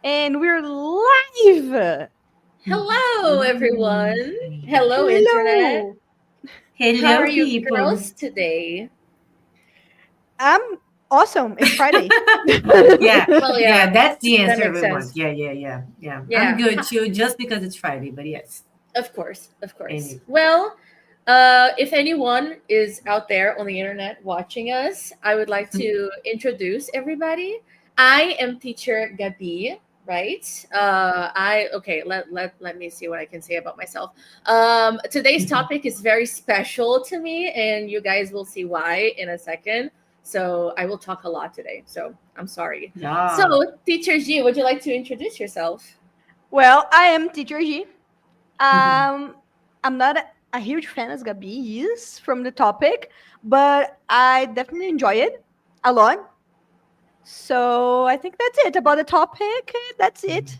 And we're live. Hello, everyone. Hello, Internet. Hello. How are Hello, you people. girls today? I'm awesome. It's Friday. Yeah, Well, yeah, yeah, that's the that answer makes we want. sense. Yeah. I'm Yeah, good too, just because it's Friday, but yes. of course, of course. Anyway. Well, if anyone is out there on the internet watching us, I would like to introduce everybody. I am teacher Gabi, right? Let me see what I can say about myself. Today's topic is very special to me, and you guys will see why in a second. So I will talk a lot today. So I'm sorry. So, Yeah. teacher G, would you like to introduce yourself? Well, I am Teacher G. I'm not a huge fan as Gabi is from the topic, but I definitely enjoy it a lot. So I think that's it about the topic. That's it.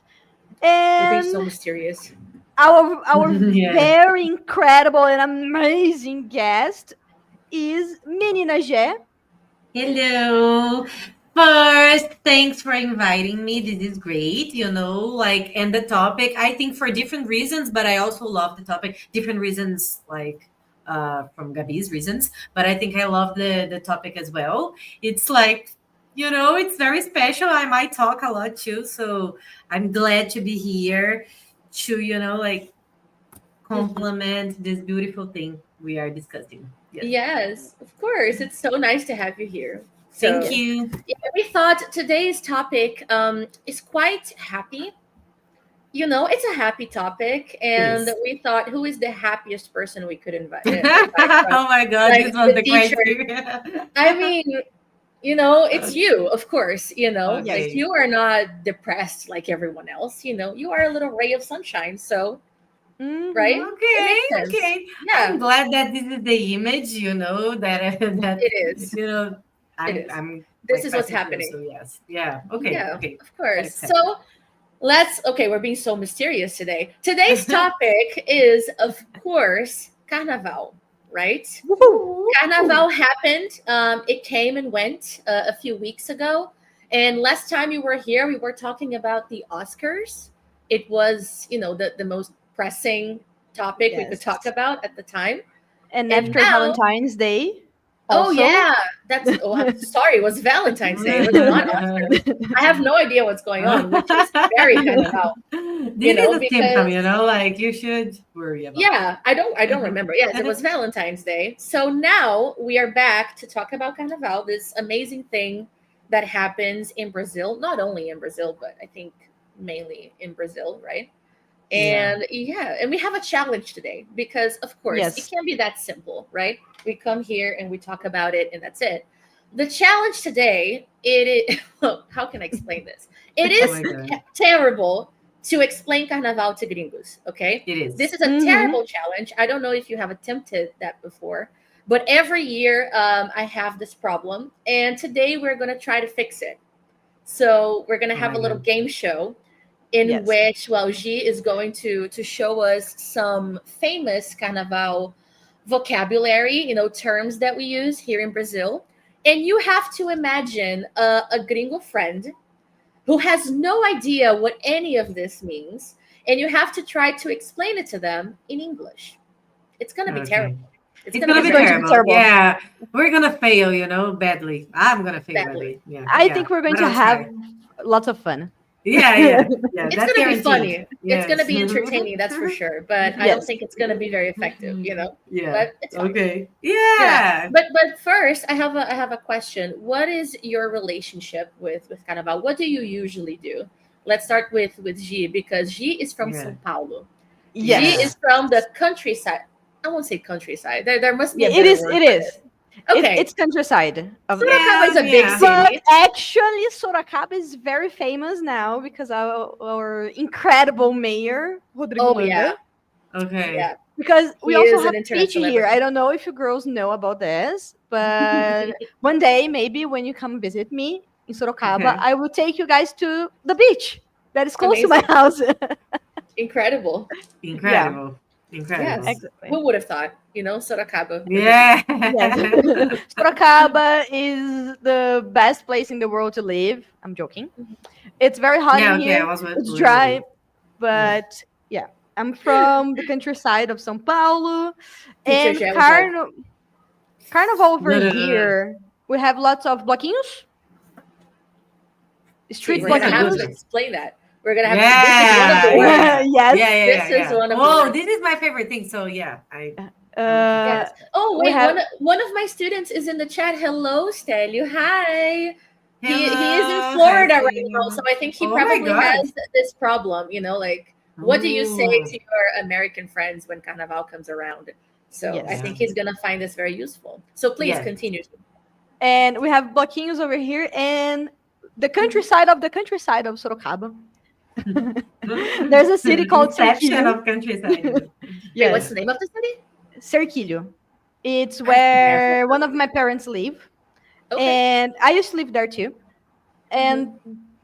We're being so And mysterious. our Yeah. very incredible and amazing guest is Menina Gé. Hello. First, thanks for inviting me. This is great, and the topic, I think for different reasons, but I also love the topic. Different reasons, from Gabi's reasons, but I think I love the topic as well. It's it's very special. I might talk a lot too, so I'm glad to be here to, Mhm. complement this beautiful thing we are discussing. Yes. Yes, of course. It's so nice to have you here. Thank So, you. yeah, we thought today's topic is quite happy. It's a happy topic, It and is. we thought, who is the happiest person we could invite from? Oh my God, Like this was the the teacher. criteria. I mean, it's you, of course. Like Yes. Okay. you are not depressed like everyone else. You are a little ray of sunshine. So, Mm-hmm. right? It Okay, makes sense. okay. I'm Yeah, glad that this is the image, that it is. It is. I'm This like is what's passing through. happening. So yes. Yeah. Okay, Yeah, okay. of Got course. accepted. So we're being so mysterious today. Today's topic is, of course, Carnaval, right? Woohoo! Woo! Carnaval happened. It came and went a few weeks ago. And last time you were here, we were talking about the Oscars. It was, the most pressing topic we could talk Yes. about at the time. And And after now, Valentine's Day, oh also. yeah, I'm sorry. It was Valentine's Day. It was not Oscars. I have no idea what's going on, which is very kind of out, This is a symptom, because like you should worry about it. yeah, I don't remember. Yes, it was Valentine's Day. So now we are back to talk about Carnaval, this amazing thing that happens in Brazil, not only in Brazil, but I think mainly in Brazil, right? Yeah. And yeah, and we have a challenge today because, of course, it Yes. can't be that simple, right? We come here and we talk about it, and that's it. The challenge today, it is, well, how can I explain this? It Oh is my God. terrible to explain Carnaval to gringos, okay? It This is. is a Mm-hmm. terrible challenge. I don't know if you have attempted that before, but every year I have this problem, and today we're going to try to fix it. So we're going to Oh have my a little God. game show in Yes. which, well, G is going to show us some famous Carnaval vocabulary, terms that we use here in Brazil. And you have to imagine a gringo friend who has no idea what any of this means, and you have to try to explain it to them in English. It's going to be Okay. terrible. It's It's going to gonna be It's be going very to be terrible. terrible. Yeah. We're gonna fail, badly. I'm gonna fail badly. badly. Yeah, I yeah. think we're going But to I'll have try. lots of fun. Yeah. It's That's going to be guaranteed. funny. It's going to Yes. be entertaining, that's for sure. But I don't Yes. think it's going to be very effective. Yeah. But it's fine. Okay. Yeah. Yeah. But first, I have a question. What is your relationship with Carnaval? What do you usually do? Let's start with G, because G is from Yeah. São Paulo. G Yeah. is Yes. from the countryside. I won't say countryside. There must be a It better is. word It for is. this. Okay. It's countryside of. Sorocaba is Yeah. a big Yeah. But city. actually, Sorocaba is very famous now because our incredible mayor, Rodrigo Oh Manga. yeah. Okay. Yeah. Because we He also is an have internet beach here. celebrity. I don't know if you girls know about this, but one day, maybe when you come visit me in Sorocaba, Okay. I will take you guys to the beach that is close to my Amazing. house. Incredible. Yeah. Incredible. Incredible. Yes. Exactly. Who would have thought? You know, Sorocaba. In Brazil. Yeah. Yes. Sorocaba is the best place in the world to live. I'm joking. It's very hot Yeah, in okay, I here. was It's dry, literally. Yeah. but yeah. I'm from the countryside of São Paulo, Teacher and Jay was like, Carnival over No, no, no, no. here. We have lots of bloquinhos, street we're Bloquinhos gonna are have good. to bloquinhos. explain that. We're gonna have to. This is one of the Yeah, words. yeah. Yes. Yeah, yeah, yeah, This is yeah. one of the Oh, words. this is my favorite thing. So yeah, I'm looking Uh, forward Yes. to Oh we wait, have one of my students is in the chat. Hello, Stelio. Hi. it. He is in Hello, hi, Florida right now, so Celia. I think he Oh my probably God. has this problem. You know, like what do you say Ooh, to your American friends when Carnaval comes around? So I yes, yeah. think he's gonna find this very useful. So please Yes. continue. and we have bloquinhos over here, and the countryside of Sorocaba. There's a city called Inception Cerquilho. of countryside. Wait, what's Yes, the name of the city? Cerquilho. It's I've never where one heard of of my it. parents live, Okay. and I used to live there too. Hmm. And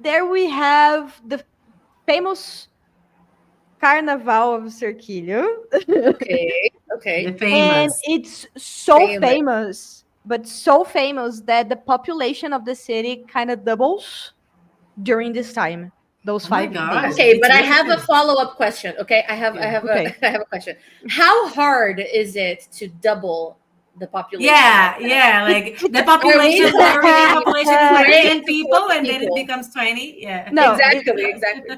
there we have the famous Carnaval of Cerquilho. Okay. The Okay. And famous. it's so Famous. famous, but so famous that the population of the city kind of doubles during this time, those Oh my 5 days. God, Okay, it's but I really have a famous. follow-up question. Okay, I Yeah. have a Okay. I have a question. How hard is it to double the population of Yeah, yeah. Like the Are we population, the everyday talking population is like 20 10 to people, 40 and then it people? becomes 20. Yeah. No, Exactly, exactly.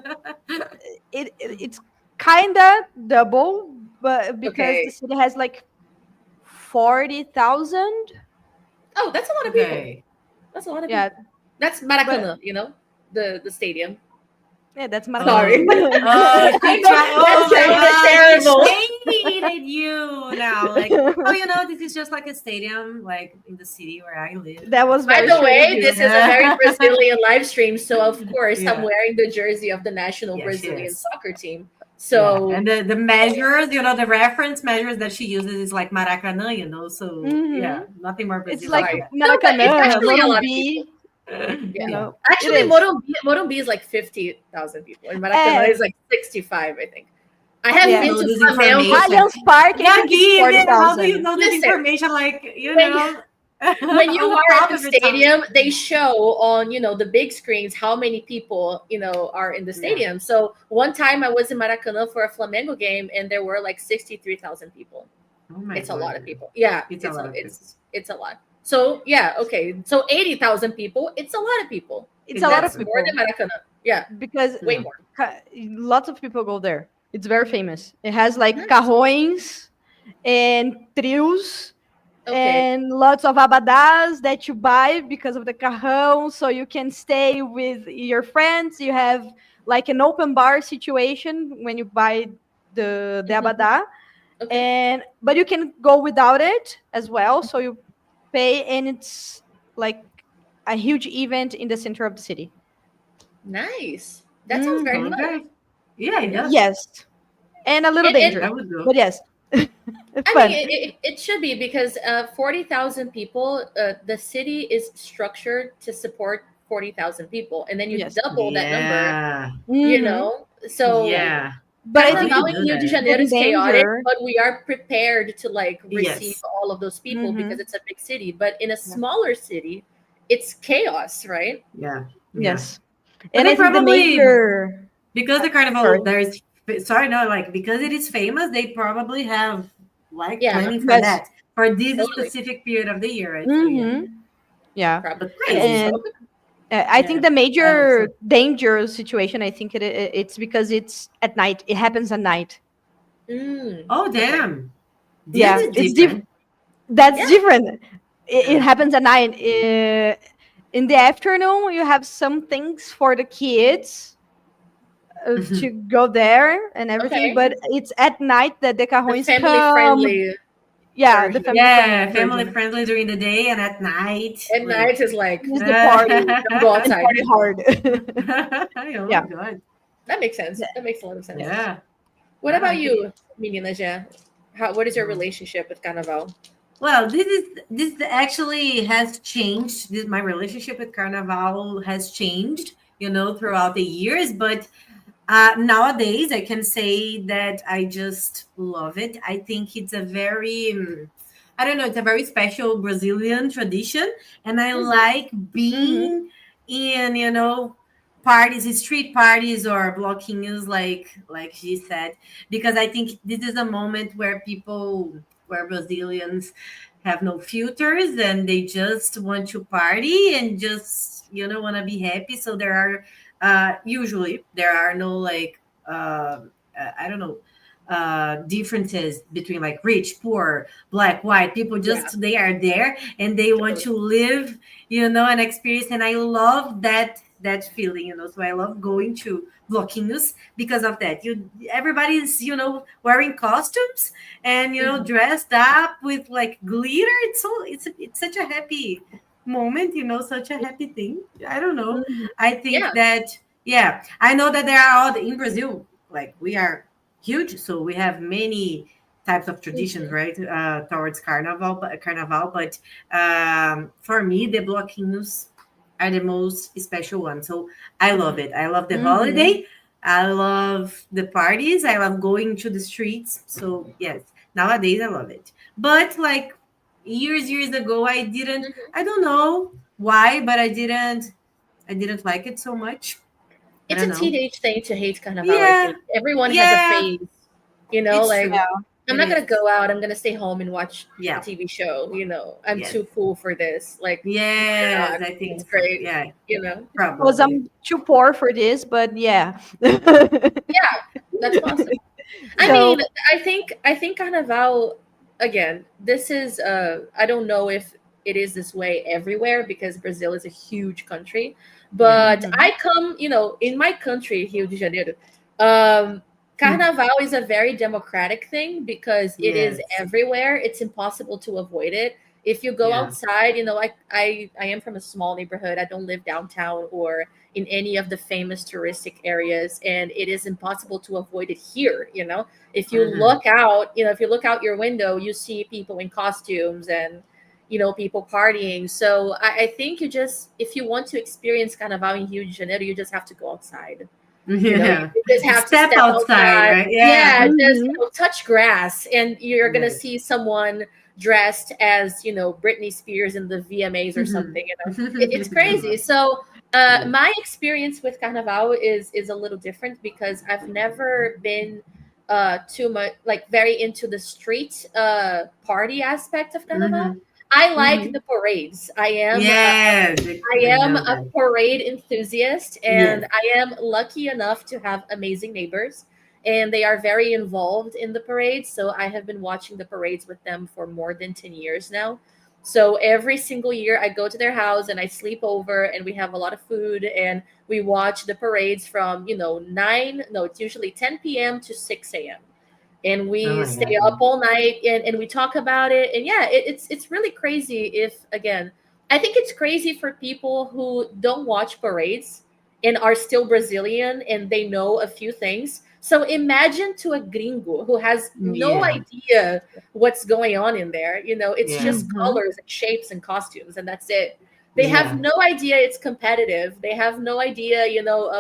it's kind of double, but because the Okay. city has like 40,000. Oh, that's a lot of people. Okay. That's a lot of Yeah, people. That's but Maracanã, you know, the stadium. yeah, that's Sorry. Oh, Maracanã. oh, I she know tried. that Oh my sounded God, terrible. she shaded you now. Like, oh, this is just like a stadium, like in the city where I live. That was By very the straight of way, you. this is a very Brazilian live stream, so of course I'm Yeah, wearing the jersey of the national yeah, she Brazilian is. soccer team. Yeah, So and the measures, the reference measures that she uses is like Maracanã, So Hmm. yeah, nothing more It's Brazilian like than sorry. that. No, but it's Maracanã, actually a lot of people. Morumbi, Yeah. Yeah. it Actually, is. Morumbi is like 50,000 people, and Maracanã And is like 65, I think. I How do have you yeah, been know to this Flamengo. information? Allianz Park, I Yeah, think it's given. How do you 40,000. know this Listen, information? Like, when when you on the are at top the of your tongue. stadium, they show on the big screens how many people are in the Yeah. stadium. So one time I was in Maracanã for a Flamengo game, and there were like 63,000 people. Oh my It's a lot God. of people. Yeah, It's a lot of people. it's a lot. So yeah, okay. So 80,000 people. It's a lot of people. It's a lot of That's Exactly. more people than Maracanã. Yeah, because way Yeah. more. lots of people go there. It's very famous. It has like Nice. carrões and trios Okay. and lots of abadas that you buy because of the carrão, so you can stay with your friends. You have like an open bar situation when you buy the Mhm. abada, Okay. and but you can go without it as well. So you pay, and it's like a huge event in the center of the city. Nice. That sounds very Mhm. fun. Okay. Yeah, it Yeah. does. Yes, and a little And I dangerous, would go. but yes, I mean, fun. it should be because 40,000 people, the city is structured to support 40,000 people. And then you Yes. double that number, Yeah. Hmm. So Yeah. But I How do think you Carnaval in do Rio de that? Janeiro the is chaotic, danger. but we are prepared to like receive Yes. all of those people because Hmm. it's a big city. But in a Yeah. smaller city, it's chaos, right? Yeah. Yeah. Yes, But and they I think the probably, major. because the Sorry. carnival, sorry, no, like, because it is famous, they probably have like Yeah, planning for Yes. that, for this totally. specific period of the year, right? So yeah. Hmm. Yeah, Probably. But Nice. crazy. and Okay. I Yeah. think the I hope major so. danger situation. I think it's because it's at night. It happens at night. Oh, Okay. damn. This Yeah, is it's different. that's Yeah. different. It Yeah. happens at night. In the afternoon, you have some things for the kids to go there and everything, Okay. but it's at night that the The carrões family come. friendly Yeah, the version. family friendly Yeah, family version friendly during the day and at night. At Like, night is like, is the party don't go and outside. party hard. oh my Yeah. God. That makes sense. That makes a lot of sense. Yes. Yeah, What I about like it. you, Menina Jé? What is your Mm. relationship with Carnaval? Well, this actually has changed. My relationship with Carnaval has changed, throughout the years. But Nowadays, I can say that I just love it. I think it's a very, I don't know, it's a very special Brazilian tradition. And I Mhm. like Mm-hmm. being in, parties, street parties or bloquinhos, like she said, because I think this is a moment where Brazilians have no filters and they just want to party and just, want to be happy. So there are usually there are no like I don't know differences between like rich, poor, black, white. People Yeah, just they are there and they want totally. to live, an experience. And I love that feeling, So I love going to bloquinhos because of that. Everybody's wearing costumes and Mhm. dressed up with like glitter. It's such a happy moment, such a happy thing. I don't know. Mm-hmm. I think Yeah. that, yeah, I know that there are all in Brazil, like we are huge, so we have many types of traditions, Mhm. right? Towards Carnaval, but for me, the bloquinhos are the most special one. So I love Mhm. it. I love the Mm-hmm. holiday. I love the parties. I love going to the streets. So yes, nowadays I love it. But like years ago, I didn't. Mhm. I don't know why, but I didn't like it so much. I It's don't a know. teenage thing to hate Carnaval, I Yeah, think. Everyone has a yeah, phase, you know, it's like true. Yeah. I'm It not is. gonna go out, I'm gonna stay home and watch a Yeah. TV show, I'm Yes. too cool for this. Like, no, you're Yes. not. I think It's so. great, Yeah. you know. Because Probably. I'm too poor for this, but yeah. Yeah, that's possible. I mean, So. I think Carnaval again, this is I don't know if it is this way everywhere because Brazil is a huge country, Yeah. but Mhm. I come, in my country, Rio de Janeiro, um Carnaval is a very democratic thing because it is Yes. everywhere. It's impossible to avoid it. If you go Yeah. outside, I am from a small neighborhood. I don't live downtown or in any of the famous touristic areas, and it is impossible to avoid it here. If you Hmm. look out, if you look out your window, you see people in costumes and people partying. So I think if you want to experience Carnaval in Rio de Janeiro, you just have to go outside. You Yeah. just have to Step step outside, outside. right? Yeah, Yeah. just Mhm. touch grass, and you're gonna Yes. see someone dressed as Britney Spears in the VMAs or Mhm. something. It's crazy. So Yeah. my experience with Carnaval is a little different because I've never been too much like very into the street party aspect of Carnaval. Mhm. I like Mhm. the parades. Yes. I I am know a that. parade enthusiast, and Yes. I am lucky enough to have amazing neighbors, and they are very involved in the parades. So I have been watching the parades with them for more than 10 years now. So every single year, I go to their house and I sleep over, and we have a lot of food, and we watch the parades from 9, no, it's usually 10 p.m. to 6 a.m. And Oh we my stay God. up all night, and we talk about it. And yeah, it's really crazy. If again, I think it's crazy for people who don't watch parades and are still Brazilian and they know a few things. So imagine to a gringo who has no Yeah. idea what's going on in there. It's Yeah. just Mhm. colors and shapes and costumes, and that's it. They have Yeah. no idea it's competitive. They have no idea,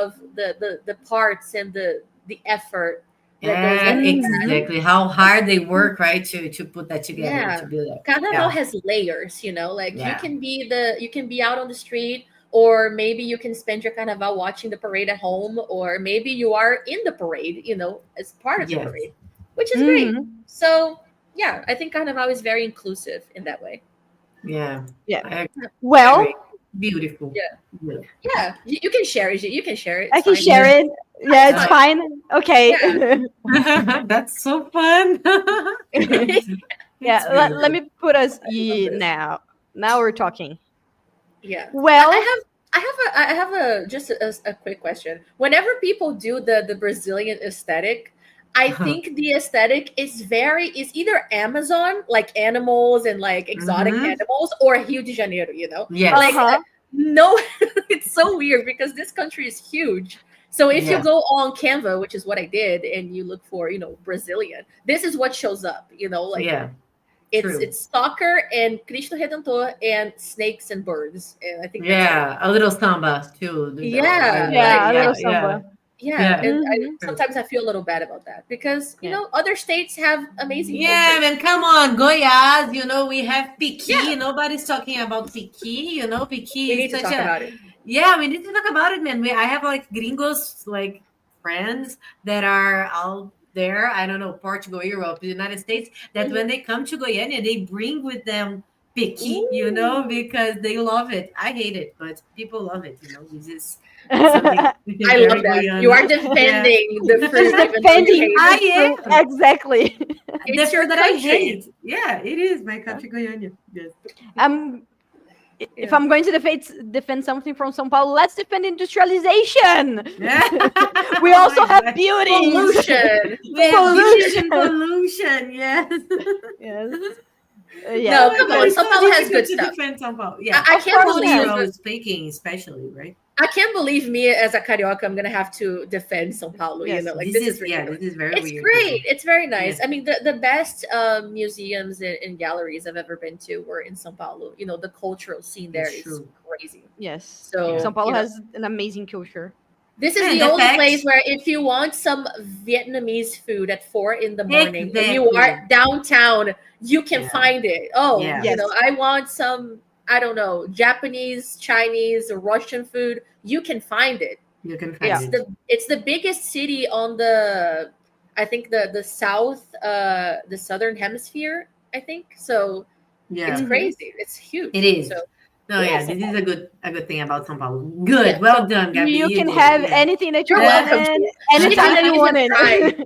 of the parts and the effort that goes Yeah, into Mhm. exactly. How hard they work, right, to put that together, yeah. to build up. Carnaval Yeah. has layers, like Yeah. you can be out on the street, or maybe you can spend your Carnaval watching the parade at home, or maybe you are in the parade, as part of the Yes. parade, which is great. Mhm. So yeah, I think Carnaval is very inclusive in that way. Yeah. Yeah. I agree. Well, Beautiful. Yeah. Good. Yeah. You can share it. You can share it. I It's can fine. share Yeah. it. Yeah, It's it's fine. fine. Okay. Yeah. That's so fun. Yeah, It's let beautiful. me put us I love this. now. Now we're talking. Yeah. Well, I have a just a quick question. Whenever people do the Brazilian aesthetic, I think the aesthetic is either Amazon, like animals and like exotic Hmm. animals, or Rio de Janeiro. Like Yes. uh-huh. no, it's so weird because this country is huge. So if you Yes. go on Canva, which is what I did, and you look for, Brazilian, this is what shows up, like Yeah. it's True. it's soccer and Cristo Redentor and snakes and birds, and I think that's it. Yeah. A little samba too. Yeah, Like like Yeah, a little yeah, it's yeah. samba. Yeah, Yeah. and Mhm. sometimes I feel a little bad about that because Yeah. other states have amazing Yeah, culture. man, come on, Goiás, we have Yeah, piqui. Nobody's talking about piqui, we piqui is need to such talk a, about it. yeah, we need to talk about it, man. I have like gringos, like friends that are out there, I don't know, Portugal, Europe, the United States, that when Mhm. they come to Goiânia, they bring with them piqui, Ooh. because they love it. I hate it, but people love it, This is something I love very that. You are Goiano. Yeah. defending the She's fruit even though you defending hate the it. I fruit. am. Exactly. The It's your fruit that I country. hate. Yeah, it is my country, Goiânia. Yes. Um, if Yeah. I'm going to defend something from São Paulo, let's defend industrialization. Yeah. We Oh also my have God. beauties. Pollution. We have beauties Pollution. and pollution. Yes. Yes. Oh Yeah, No, my come God, on. because it's São so Paulo has difficult good to stuff. defend São Paulo. Yeah. I of can't course we have. believe Cultural speaking, especially, right? I can't believe me as a carioca. I'm gonna have to defend São Paulo. Yes. Like This this is is, yeah, this ridiculous. is very It's weird for great. me. It's very Yeah, nice. I mean, the best museums and galleries I've ever been to were in São Paulo. The cultural scene there it's is true. crazy. Yes. Yeah. So, São Paulo has an amazing culture. this is And the the only place fact, where if you want some Vietnamese food at 4 in the morning and you exactly. are downtown, you can Yeah. find it. Oh, Yeah. Yes. I want some, I don't know, Japanese, Chinese, or Russian food. You can find it. You can find Yeah. It's it. the biggest city on the, I think the southern hemisphere. I think so. It's Yeah. Hmm. crazy. It's huge. It is. So No, yeah, yeah, São this is Paulo. a good thing about São Paulo. Yeah. Good. So Well done, Gabby. You You can did it. have Yeah. anything that you you're want welcome. and She anytime didn't you even want try. it.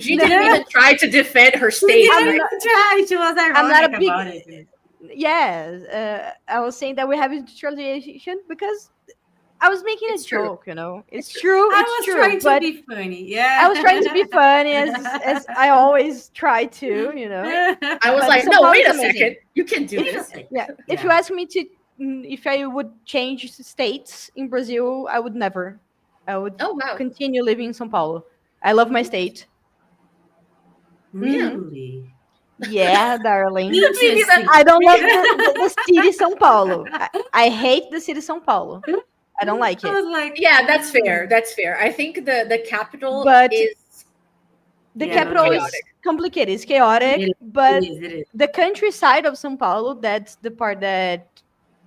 She No, didn't even try to defend her She state. I'm didn't Like not. even try. She was I'm not a ironic big. about it. Yes, I was saying that we have industrialization because I was making a it's true. joke. It's It's true. true. It's I was true. trying to But be funny. I was trying to be Yeah. funny as I always try to. I was But like, São no, Paulo wait is a amazing. second. You can do Wait a this. sec. Yeah. If you Yeah. ask me to, if I would change states in Brazil, I would never. I would Oh wow. continue living in São Paulo. I love my state. Hmm. Really? Yeah, darling. We need a Interesting. I don't we love need the city São Paulo. I hate the city São Paulo. I don't like I it. was like, Yeah, that's fair. That's fair. I think the capital But is the yeah, no, capital no. is chaotic. complicated. It's chaotic. It But is. It is. the countryside of São Paulo, that's the part that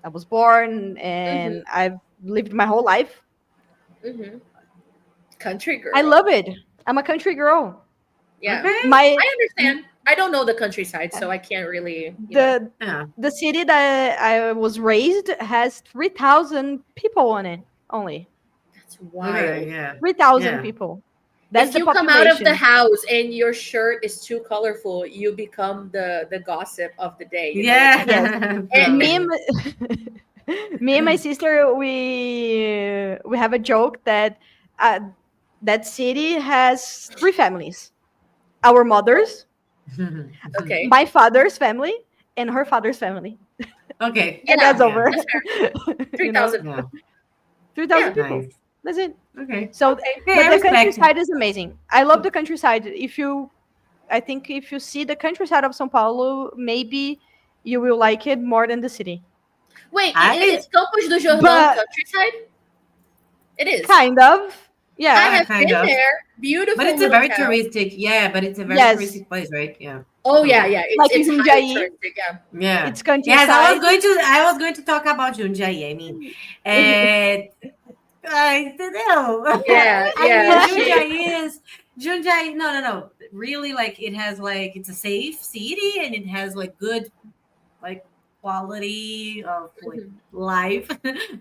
I was born and Mm-hmm. I've lived my whole life. Mm-hmm. Country I girl. love it. I'm a country girl. Yeah. Okay. My I understand. I don't know the countryside, so I can't really. the Yeah. the city that I was raised has 3,000 people on it only. That's Okay. wild. Yeah. 3,000 Yeah. people. That's If the you come out of the population. house and your shirt is too colorful, you become the gossip of the day. It's like Yes. Yeah. Me and and Probably. my, me and my sister, we have a joke that uh, that city has three families: our mothers, okay. my father's family, and her father's family, Okay. and Yeah, that's Yeah. over. that's fair. you know, 3,000 Yeah. people. 3,000 Yeah. people. Nice. That's it. Okay. So, Okay. Okay. but I the respect. countryside is amazing. I love the countryside. I think if you see the countryside of São Paulo, maybe you will like it more than the city. Wait, I is Campos do Jordão But countryside? It is. kind of, I yeah. have kind been of. there. But Beautiful it's a little very town. touristic. Yeah. But it's a very Yes, touristic place, right? Yeah. Oh So. yeah, yeah. It's like in it's highly Jundiaí, touristic. Yeah. Yeah. it's Yes, countryside. I was going to talk about Jundiaí. I mean, entendeu? Yeah, I yeah. mean, She. Jundiaí. No, no, no. Really, like it has like it's a safe city and it has like good like quality of like Mhm, life,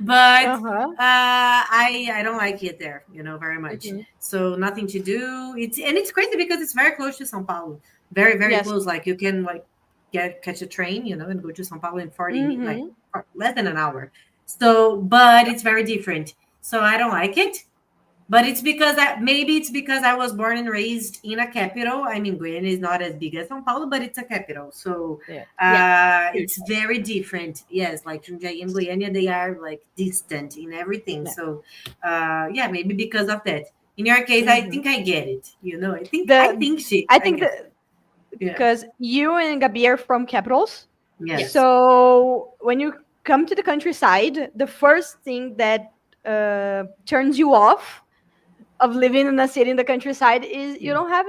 but Uh-huh. I don't like it there, very much. mhm, So nothing to do. It's crazy because it's very close to São Paulo, very very Yes. close. Like you can like catch a train, and go to São Paulo in 40 like Mm-hmm. less than an hour. So, but it's very different. So I don't like it. But it's because I was born and raised in a capital. I mean, Goiânia is not as big as São Paulo, but it's a capital. So Yeah. yeah. Huge. it's very different. Yes, like Jundiaí and Goiânia, they are like distant in everything. Yeah. So yeah, maybe because of that. In your case, I Mm-hmm. think I get it. The I I think get that it. Yeah. because you and Gabi are from capitals, Yes. Yes. so when you come to the countryside, the first thing that turns you off of living in a city in the countryside is you Yeah. don't have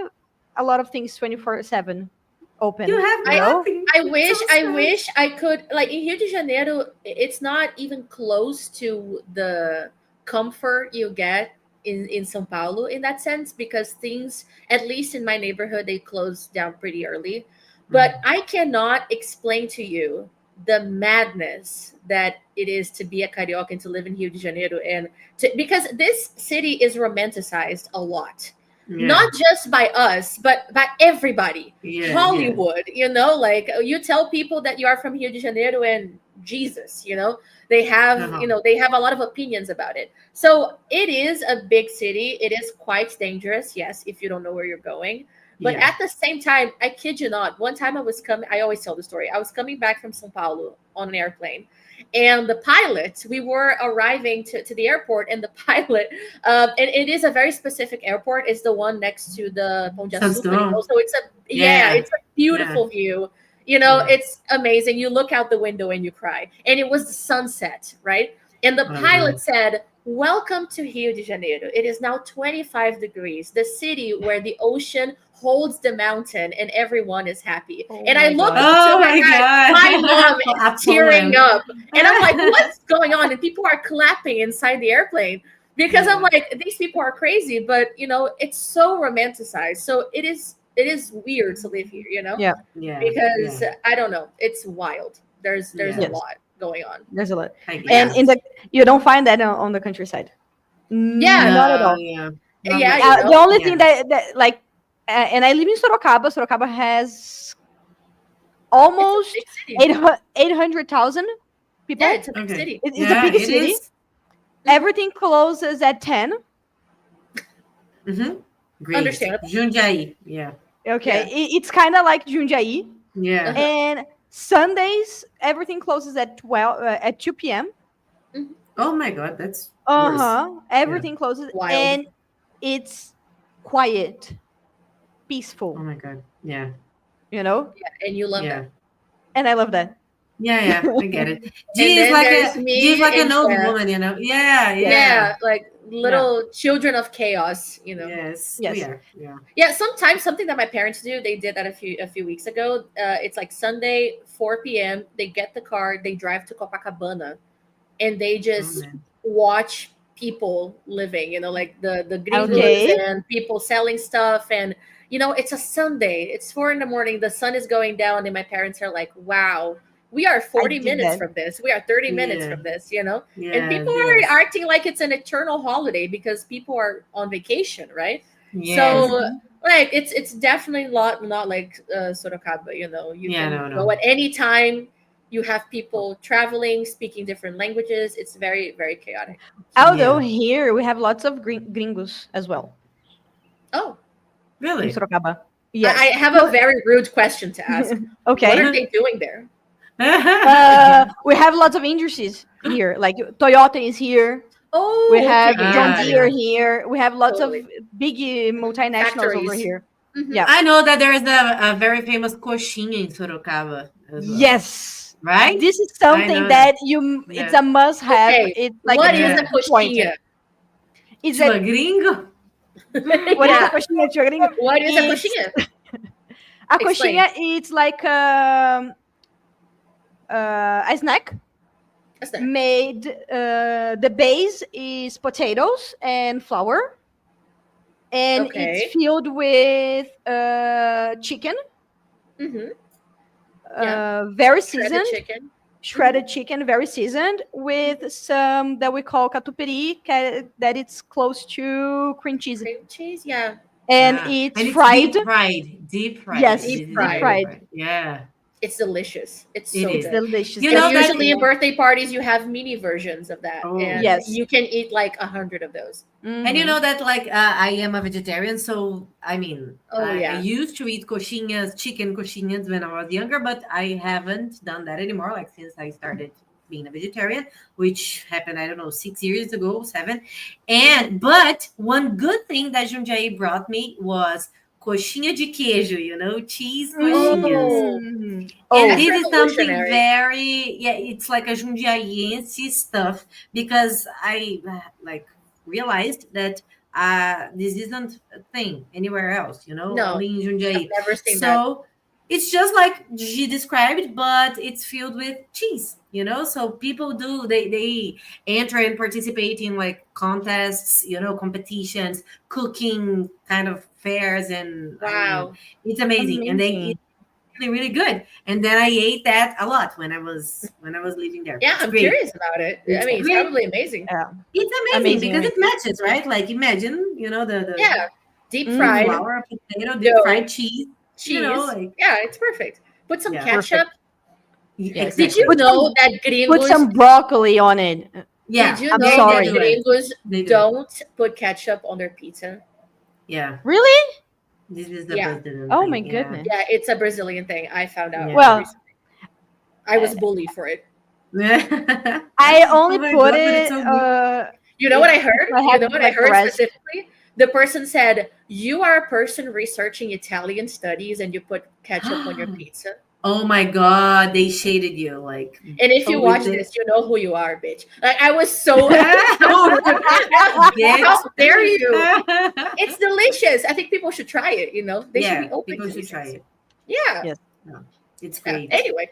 a lot of things 24/7 open. You have You know? nothing. I It's wish so I sad. wish I could, like, in Rio de Janeiro, it's not even close to the comfort you get in São Paulo in that sense, because things, at least in my neighborhood, they close down pretty early. But Mm. I cannot explain to you the madness that it is to be a carioca and to live in Rio de Janeiro, and because this city is romanticized a lot, Yeah. not just by us, but by everybody. Yeah. Yeah. Hollywood, like you tell people that you are from Rio de Janeiro, and Jesus, Uh-huh. they have a lot of opinions about it. So it is a big city. It is quite dangerous, yes, if you don't know where you're going. But Yeah. at the same time, I kid you not, one time I always tell the story. I was coming back from Sao Paulo on an airplane, and the pilot, we were arriving to the airport, and the pilot, and it is a very specific airport. It's the one next to the Pão de Açúcar, Sandstorm. so it's Yeah. it's a Yeah. beautiful view. Yeah. It's amazing. You look out the window and you cry. And it was the sunset, right? And the Oh my pilot God. said, "Welcome to Rio de Janeiro. It is now 25 degrees, the city where the ocean holds the mountain and everyone is happy." Oh And I my looked god. to Oh my my right, my mom God. is tearing Apollers. up. And I'm like, what's going on? And people are clapping inside the airplane, because I'm Yeah. like, these people are crazy, but it's so romanticized. So it is weird to live here, Yeah, Yeah. because Yeah. I don't know, it's wild. There's a Yeah. yes, lot going on. there's a lot. I And get Yeah. in it. the you don't find that on the countryside. Yeah. Not at No, all. yeah. Not Yeah, much. The only thing Yeah. that like, and I live in Sorocaba. Sorocaba has It's a almost big city. 800,000 Yeah, people. it's a big Okay. city. It's a Yeah, big it city. is. Mhm. Everything closes at 10. Mm-hmm. Great. Understandable. Jundiaí. Yeah. Okay, Yeah. it's kind of like Jundiaí. Yeah. Uh-huh. And Sundays everything closes at 12 at 2 p.m. Mhm. Oh my God, that's worse. Yeah. Everything closes, Wild. and it's quiet, Oh peaceful. my God. Yeah. You know, Yeah, and you love Yeah. that. and I love that. Yeah. Yeah. I get it. And then there's G is me like and an old Chef. woman, you know? Yeah. Yes, Yeah. Yeah, like Yeah. little children of chaos. Yes. We yes. are. Yeah. Yeah, sometimes something that my parents do, they did that a few weeks ago. It's like Sunday, 4 p.m. They get the car, they drive to Copacabana, and they Oh just man. watch people living, like the gringos Okay, and people selling stuff. And it's a Sunday, it's 4 in the morning, the sun is going down, and my parents are like, wow, we are I 40 did minutes that. from this, we are 30 minutes Yeah. from this, and Yes. people Yes. are acting like it's an eternal holiday because people are on vacation, right? Yes. So Mhm. like it's definitely not like Sorocaba. You Yeah. can No. go No. at any time. You have people traveling, speaking different languages. It's very, very chaotic. Although Yeah. here we have lots of gringos as well Oh, in Really. Sorocaba. I Yes. have a very rude question to ask. What Okay. are they doing there? Yeah. We have lots of industries here. Like Toyota is here. We Oh, have okay, John Ah, got it. Deere yeah. here. We have lots of Totally. big multinationals over Factories. here. Hmm. Yeah. I know that there is a very famous coxinha in Sorocaba as well, Yes. right? This is I something know that. that it's Yeah. a must have. Okay, It's like a what is a Yeah. beautiful point. coxinha? Is Chua that gringo? what is a Yeah, coxinha de gringo? what is a It's coxinha? a Explain. coxinha. It's like a snack A snack. made. The base is potatoes and flour, and it's Okay. filled with chicken, Mm-hmm. Yeah. very Shredded seasoned, chicken. Hmm. shredded chicken, very seasoned, with some that we call catupiry, that it's close to cream cheese, Cream cheese. Yeah. and Ah, it's and it's fried. deep fried. Deep fried. Yes, Deep This is deep a fried. deep fried. fried. Yeah, It's delicious. It's it so It's is. good. delicious. You And know that. usually in Definitely. birthday parties, you have mini versions of that, Oh, and Yes. you can eat like 100 of those. and you Hmm. know that, like, I am a vegetarian, so I mean, Oh I yeah. used to eat coxinhas, chicken coxinhas when I was younger, but I haven't done that anymore. Like since I started being a vegetarian, which happened, I don't know, 6 years ago, seven. And but one good thing that Jundiaí brought me was coxinha de queijo, cheese coxinhas. Oh, Mm. And Oh, that's this is something revolutionary. very, yeah, it's like a Jundiaiense stuff because I like realized that this isn't a thing anywhere else, No, only in I've Jundiaí. never seen that. So it's just like she described, but it's filled with cheese, so people they enter and participate in like contests, competitions, cooking kind of fairs, and I mean, Wow. it's amazing, and they Amazing. really, really good. And then I ate that a lot when I was living there. Yeah, It's I'm great. curious about it. I It's mean, it's great. probably amazing. Yeah. It's amazing Amazing. because it matches, right? Like imagine, Yeah, deep the Mhm. fried flour, potato, deep dough, fried cheese, cheese. like Yeah, it's perfect. Put some yeah, ketchup. Perfect. Yes. Did you exactly. Put know some that put gringos? some broccoli on it. Did Yeah, you I'm know they that sorry. do it. gringos They do it. don't put ketchup on their pizza? Yeah, Really? this is the Yeah, Brazilian Oh my thing. Yeah, yeah, goodness. it's a Brazilian thing. I found out yeah. Well, recently. I uh, was bullied for it. I Oh only my put god, but it's it so good. You know what if I heard? I You have know what I like the heard rest. specifically? The person said, "You are a person researching Italian studies and you put ketchup on your pizza." Oh my god, they shaded you like And if you with watch it. this, you know who you are, bitch. Like I was so so rude. Bitch. How dare you? It's delicious. I think people should try it. They should be Yeah, open people to should these try things. it. Yeah, Yes. No, it's yeah. great. Anyway,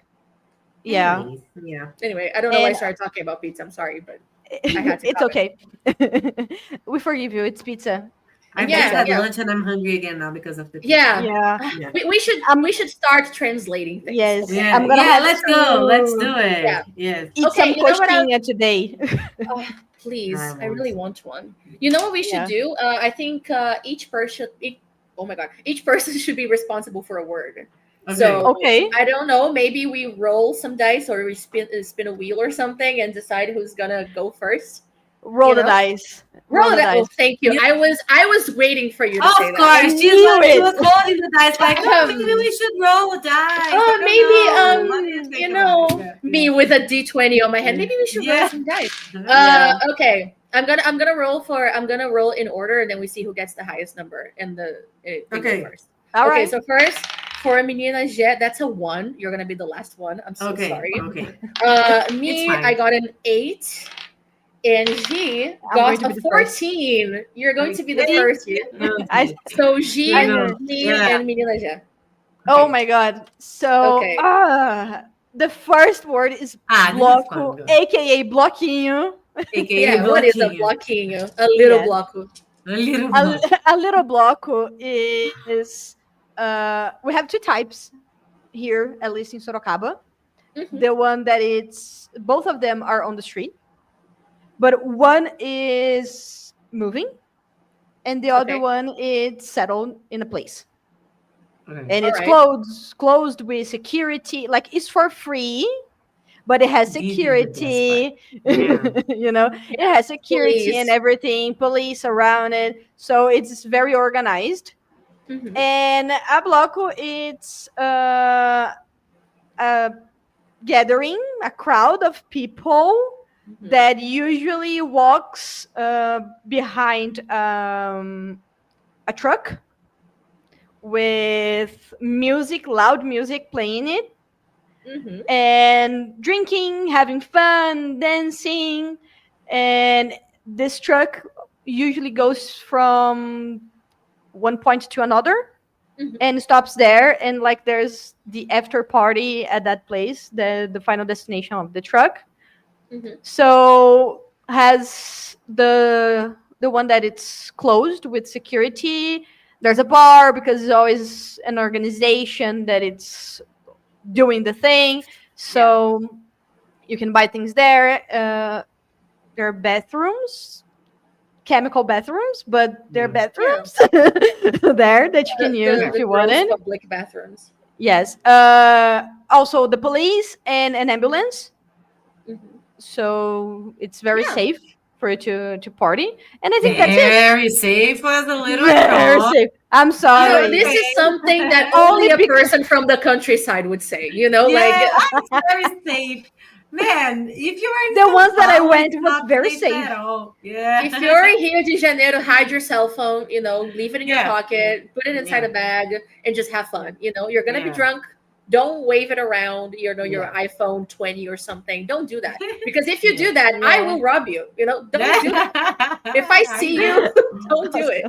Yeah. Anyways, yeah. I don't know why I And started talking about pizza. I'm sorry, but I had to it's comment. okay. We forgive you. It's pizza. I That's just Yeah, it. had yeah, lunch and I'm hungry again now because of the pizza. yeah. Yeah. Yeah. We should I'm we should start translating things. yes. Okay. Yeah, I'm gonna yeah, have let's go. Let's to do Yeah. it. Yes. eat Okay. some You know what I coxinha today. Oh, I please, I won't. really want one. You know what we should Yeah. do? I think oh my god, each person should be responsible for a word. Okay. So Okay. I don't know. Maybe we roll some dice or we spin a wheel or something and decide who's gonna go first. Roll You the know, dice. Roll roll the that. Oh, dice. thank you. You, I was waiting for you to say of that. I course, knew she was it. holding the dice like, oh, maybe Um, we should roll a dice. I oh, don't maybe know. What do you think you about it? know, Yeah, me yeah, with a D20 on my head. yeah. Maybe we should roll Yeah. some dice. Yeah. Okay. I'm gonna roll in order, and then we see who gets the highest number, and they go Okay. first. All Okay, right. so first for Menina Jet, that's a 1. You're gonna be the last one. I'm so Okay. sorry. Okay. It's Me, I fine. got an 8, and G I'm going got to a be the first. 14. You're going to be the Okay. first. Yeah. I Okay. So Here we I G, knew go. it. me, Yeah. and Menina Jet. Oh Okay. my god. So Okay. the first word is This is fun. bloco, Go. aka bloquinho. AKA Yeah. What is a blocking. bloquinho? A little Yes. bloco. A little A, block. a little bloco is we have two types here, at least in Sorocaba. Hmm. The one that it's both of them are on the street, but one is moving and the other Okay. one is settled in a place. Okay. And All it's right. closed with security, like it's for free, but it has This is the best part. security. Yeah. It has security and Police. everything, police around it, so it's very organized. Hmm. And a bloco, it's a gathering, a crowd of people Hmm. that usually walks behind a truck with music, loud music playing it, Hmm. and drinking, having fun, dancing. And this truck usually goes from one point to another Hmm. and stops there. And like there's the after party at that place, the final destination of the truck. Hmm. So has the one that it's closed with security. There's a bar because it's always an organization that it's doing the thing. Yeah. So you can buy things there. There are bathrooms, chemical bathrooms, but there are Yeah. Yeah. bathrooms there that you The, can use the, if Okay. the you gross wanted. public bathrooms. Yes. Also, the police and an ambulance. Hmm. So it's very Yeah. safe for you to party. And I think that's it. Very safe was a little Very strong. safe. I'm sorry. This is something that Only only a because person from the countryside would say. Like Yeah, it's very safe. Man, if you are in the São ones that I Paulo, went it's was not very safe safe. at all. Yeah. if you're in Rio de Janeiro, hide your cell phone. Leave it in your Yeah. pocket, put it inside Yeah. a bag, and just have fun. You're gonna be Yeah. drunk. Don't wave it around, your Yeah. iPhone 20 or something. Don't do that. Because if you Yeah. do that, I Yeah. will rob you. Don't do that. If I I see know. you, don't do it.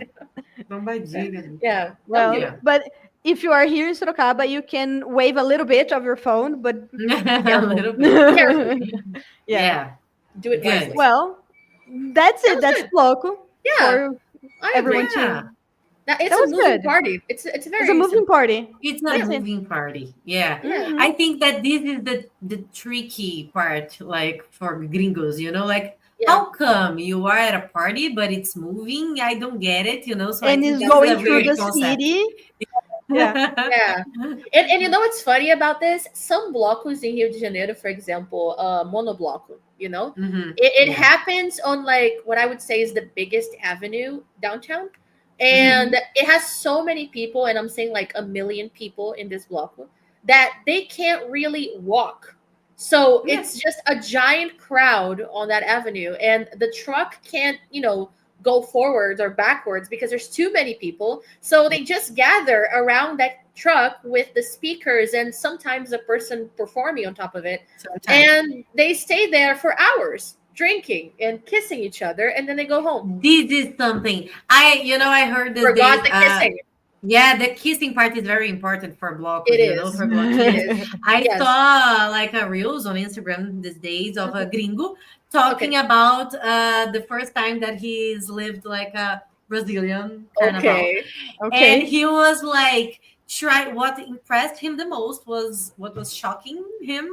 Não vai diga. Yeah, don't do Well, it. Yeah. but if you are here in Sorocaba, you can wave a little bit of your phone, but A careful. little bit. Carefully. Yeah. Yeah. Do it Good. wisely. Well, that's That it. was That's good. local Yeah, for I everyone agree. Yeah. to. That That it's a was moving good. party. It's It's a very moving simple. party. It's a Yeah, That's it. moving party. Yeah. yeah, Hmm. I think that this is the tricky part, like for gringos, like yeah. how come you are at a party but it's moving? I don't get it, so I And think is this is going a through weird the concept. city. Yeah. Yeah. And you know what's funny about this? Some blocos in Rio de Janeiro, for example, monobloco, it Yeah. happens on like what I would say is the biggest avenue downtown. Hmm. And it has so many people, and I'm saying like a million people in this block, that they can't really walk. So Yeah. it's just a giant crowd on that avenue, and the truck can't, go forwards or backwards because there's too many people. So they just gather around that truck with the speakers and sometimes a person performing on top of it. Sometimes. And they stay there for hours drinking and kissing each other, and then they go home. This is something I heard these Forgot days. the kissing. Yeah, the kissing part is very important for It blockers, is. for It blockings. is. I Yes. saw like a reels on Instagram these days of a Mhm. gringo talking Okay. about the first time that he's lived like a Brazilian carnival, Okay. and Okay. he was like try what impressed him the most was what was shocking him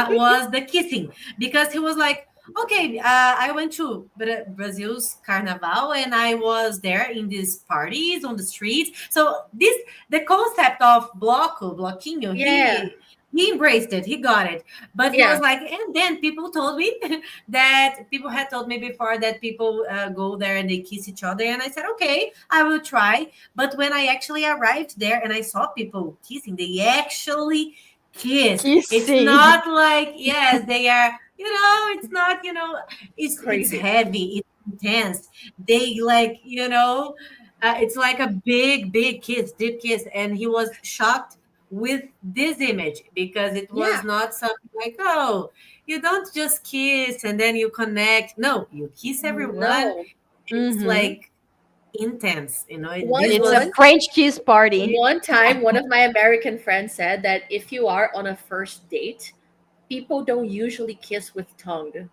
was the kissing, because he was like, okay, I went to Brazil's carnaval and I was there in these parties on the streets, so this the concept of bloquinho, Yeah. he embraced it, he got it, but he Yeah. was like, and then people told me that people had told me before that people go there and they kiss each other, and I said, okay, I will try. But when I actually arrived there and I saw people kissing, they actually kiss. It's Kissing. not like, yes, they are, it's not, it's Crazy. heavy, it's intense. They like, it's like a big kiss, deep kiss. And he was shocked with this image because it Yeah. was not something like, oh, you don't just kiss and then you connect. No, you kiss everyone. No. It's Hmm. like intense, One this It's a was one French kiss party. one time one of my American friends said that if you are on a first date, people don't usually kiss with tongue.